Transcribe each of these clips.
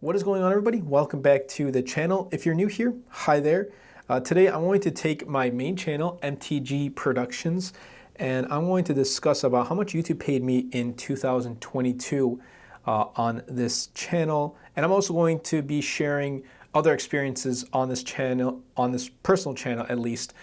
What is going on, everybody? Welcome back to the channel. If you're new here, hi there. Today I'm going to take my main channel, MTG Productions, and I'm going to discuss about how much YouTube paid me in 2022 on this channel. And I'm also going to be sharing other experiences on this channel, on this personal channel at least,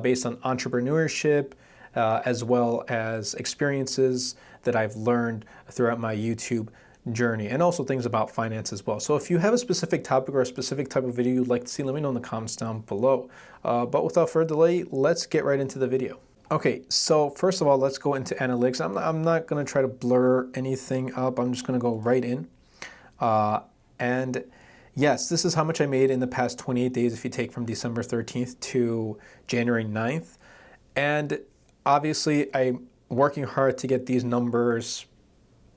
based on entrepreneurship, as well as experiences that I've learned throughout my YouTube journey, and also things about finance as well. So if you have a specific topic or a specific type of video you'd like to see, let me know in the comments down below. But without further delay, let's get right into the video. Okay, so first of all, let's go into analytics. I'm not going to try to blur anything up. I'm just going to go right in. And yes, this is how much I made in the past 28 days if you take from December 13th to January 9th. And obviously, I'm working hard to get these numbers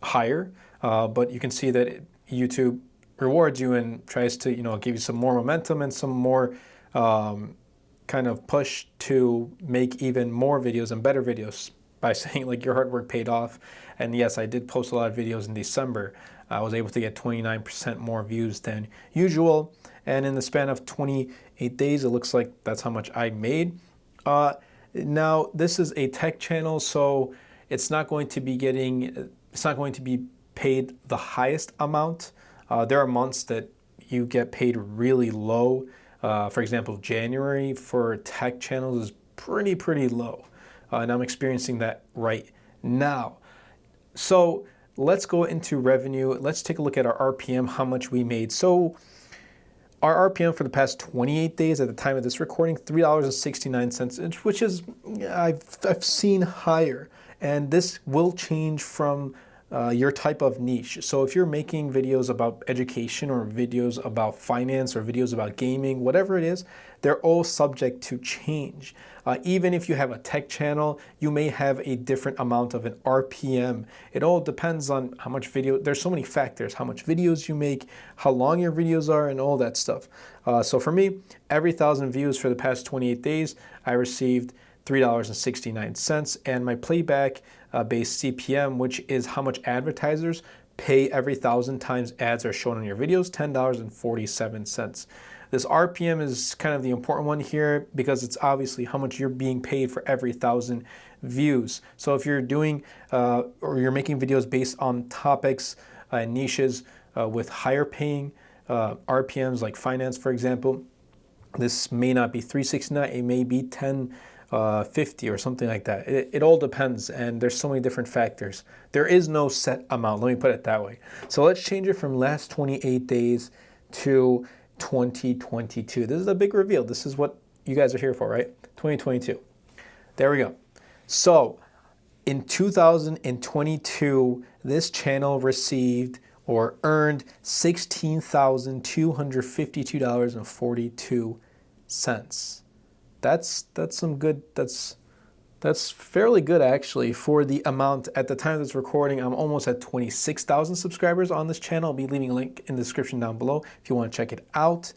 higher. But you can see that YouTube rewards you and tries to, give you some more momentum and some more kind of push to make even more videos and better videos by saying like your hard work paid off. And yes, I did post a lot of videos in December. I was able to get 29% more views than usual. And in the span of 28 days, it looks like that's how much I made. Now, this is a tech channel, so it's not going to be paid the highest amount. There are months that you get paid really low. For example, January for tech channels is pretty low. And I'm experiencing that right now. So let's go into revenue. Let's take a look at our RPM, how much we made. So our RPM for the past 28 days at the time of this recording, $3.69, which is, I've seen higher. And this will change from your type of niche. So if you're making videos about education or videos about finance or videos about gaming, whatever it is, they're all subject to change. Even if you have a tech channel, you may have a different amount of an RPM. It all depends on how much video, there's so many factors, how much videos you make, how long your videos are, and all that stuff. So for me, every 1,000 views for the past 28 days, I received $3.69, and my playback based CPM, which is how much advertisers pay every 1,000 times ads are shown on your videos, $10.47. This RPM is kind of the important one here because it's obviously how much you're being paid for every 1,000 views. So if you're doing or you're making videos based on topics and niches with higher paying RPMs like finance, for example, this may not be 369, it may be 1050 or something like that. It all depends, and there's so many different factors. There is no set amount, let me put it that way. So let's change it from last 28 days to 2022. This is a big reveal. This is what you guys are here for, right? 2022. There we go. So in 2022, this channel received or earned $16,252.42. That's some good, that's fairly good actually for the amount. At the time of this recording, I'm almost at 26,000 subscribers on this channel. I'll be leaving a link in the description down below if you want to check it out.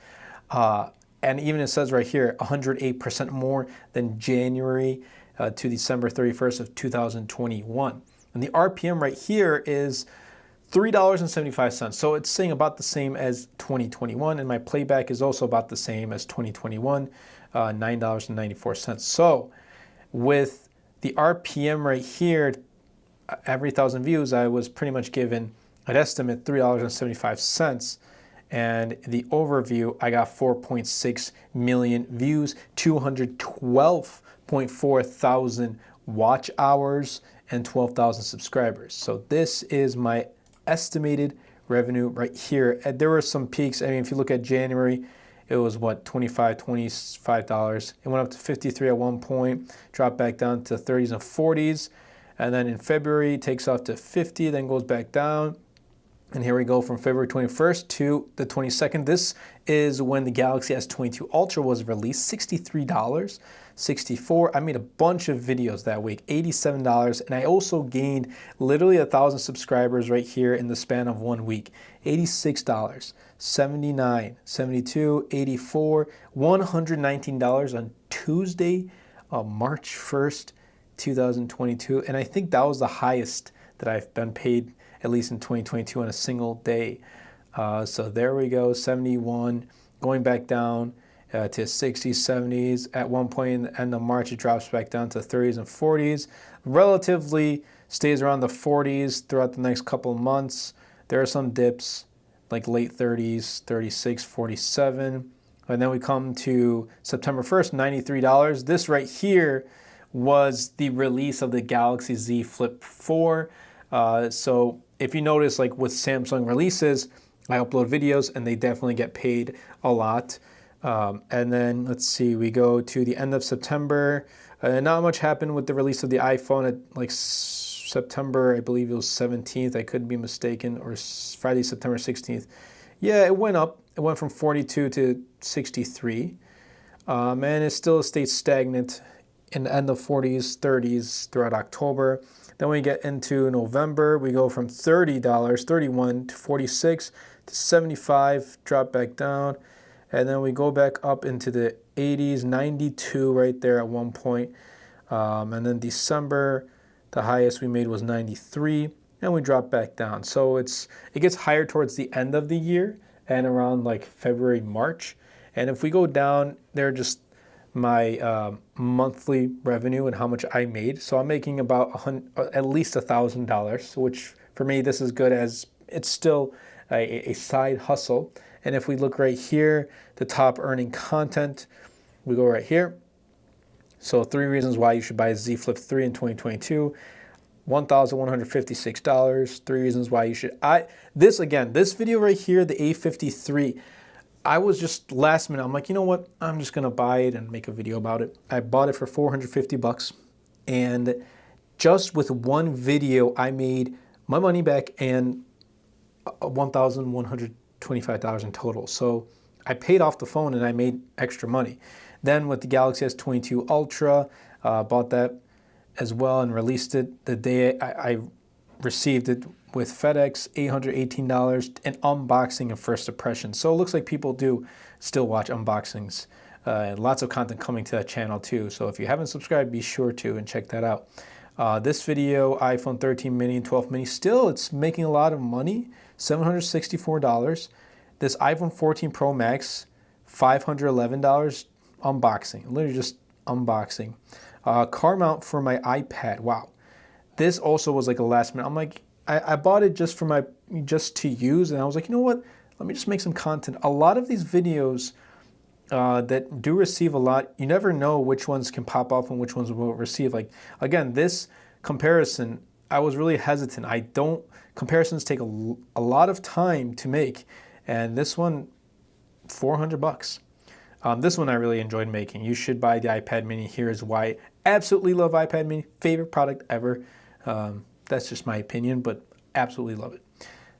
And even it says right here, 108% more than January to December 31st of 2021. And the RPM right here is $3.75. So it's saying about the same as 2021, and my playback is also about the same as 2021, $9.94. So with the RPM right here, every 1,000 views, I was pretty much given an estimate $3.75. And the overview, I got 4.6 million views, 212.4 thousand watch hours, and 12,000 subscribers. So this is my estimated revenue right here. And there were some peaks. I mean, if you look at January, it was what, $25. It went up to 53 at one point, dropped back down to 30s and 40s. And then in February, it takes off to 50, then goes back down. And here we go from February 21st to the 22nd. This is when the Galaxy S22 Ultra was released, $63, $64. I made a bunch of videos that week, $87. And I also gained literally 1,000 subscribers right here in the span of 1 week, $86, $79, $72, $84, $119 on Tuesday, March 1st, 2022. And I think that was the highest that I've been paid, at least in 2022, on a single day. So there we go, 71, going back down to 60s, 70s. At one point in the end of March, it drops back down to 30s and 40s. Relatively stays around the 40s throughout the next couple of months. There are some dips, like late 30s, 36, 47. And then we come to September 1st, $93. This right here was the release of the Galaxy Z Flip 4. So if you notice, like with Samsung releases, I upload videos and they definitely get paid a lot. And then let's see, we go to the end of September. Not much happened with the release of the iPhone at like September, I believe it was 17th. I could be mistaken, or Friday, September 16th. Yeah, it went up. It went from 42 to 63. And it still stayed stagnant in the end of 40s, 30s throughout October. Then we get into November. We go from $30, 31 to 46 to 75, drop back down. And then we go back up into the 80s, 92 right there at one point. And then December, the highest we made was 93, and we drop back down. So it gets higher towards the end of the year and around like February, March. And if we go down, they're just my monthly revenue and how much I made. So I'm making about at least $1,000, which for me, this is good as it's still a side hustle. And if we look right here, the top earning content, we go right here. So 3 reasons why you should buy a Z Flip 3 in 2022. $1,156. 3 reasons why you should. This video right here, the A53, I was just last minute. I'm like, you know what? I'm just gonna buy it and make a video about it. I bought it for $450, and just with one video, I made my money back and $1,125 in total. So I paid off the phone and I made extra money. Then with the Galaxy S22 Ultra, bought that as well and released it the day I received it with FedEx, $818, an unboxing and first impression. So it looks like people do still watch unboxings. And lots of content coming to that channel too. So if you haven't subscribed, be sure to and check that out. This video, iPhone 13 mini and 12 mini, still it's making a lot of money, $764. This iPhone 14 Pro Max, $511, unboxing, literally just unboxing. Car mount for my iPad, wow. This also was like a last minute. I'm like, I bought it just to use, and I was like, you know what? Let me just make some content. A lot of these videos that do receive a lot, you never know which ones can pop off and which ones will receive. Like, again, this comparison, I was really hesitant. Comparisons take a lot of time to make, and this one, $400. This one I really enjoyed making. You should buy the iPad mini. Here's why. Absolutely love iPad mini. Favorite product ever. That's just my opinion, but absolutely love it.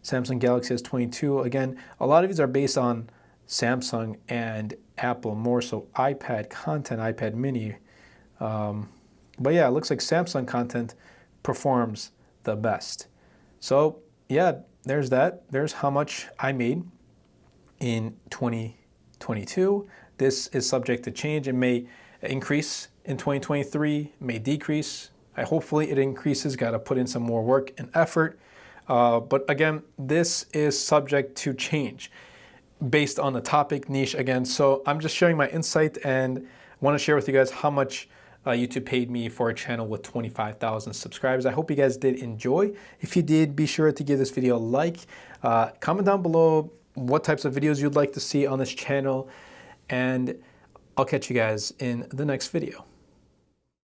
Samsung Galaxy S22. Again, a lot of these are based on Samsung and Apple, more so iPad content, iPad mini. But yeah, it looks like Samsung content performs the best. So yeah, there's that. There's how much I made in 2022. This is subject to change. It may increase in 2023, may decrease. Hopefully it increases. Got to put in some more work and effort. But again, this is subject to change based on the topic niche again. So I'm just sharing my insight and want to share with you guys how much YouTube paid me for a channel with 25,000 subscribers. I hope you guys did enjoy. If you did, be sure to give this video a like. Comment down below what types of videos you'd like to see on this channel, and I'll catch you guys in the next video.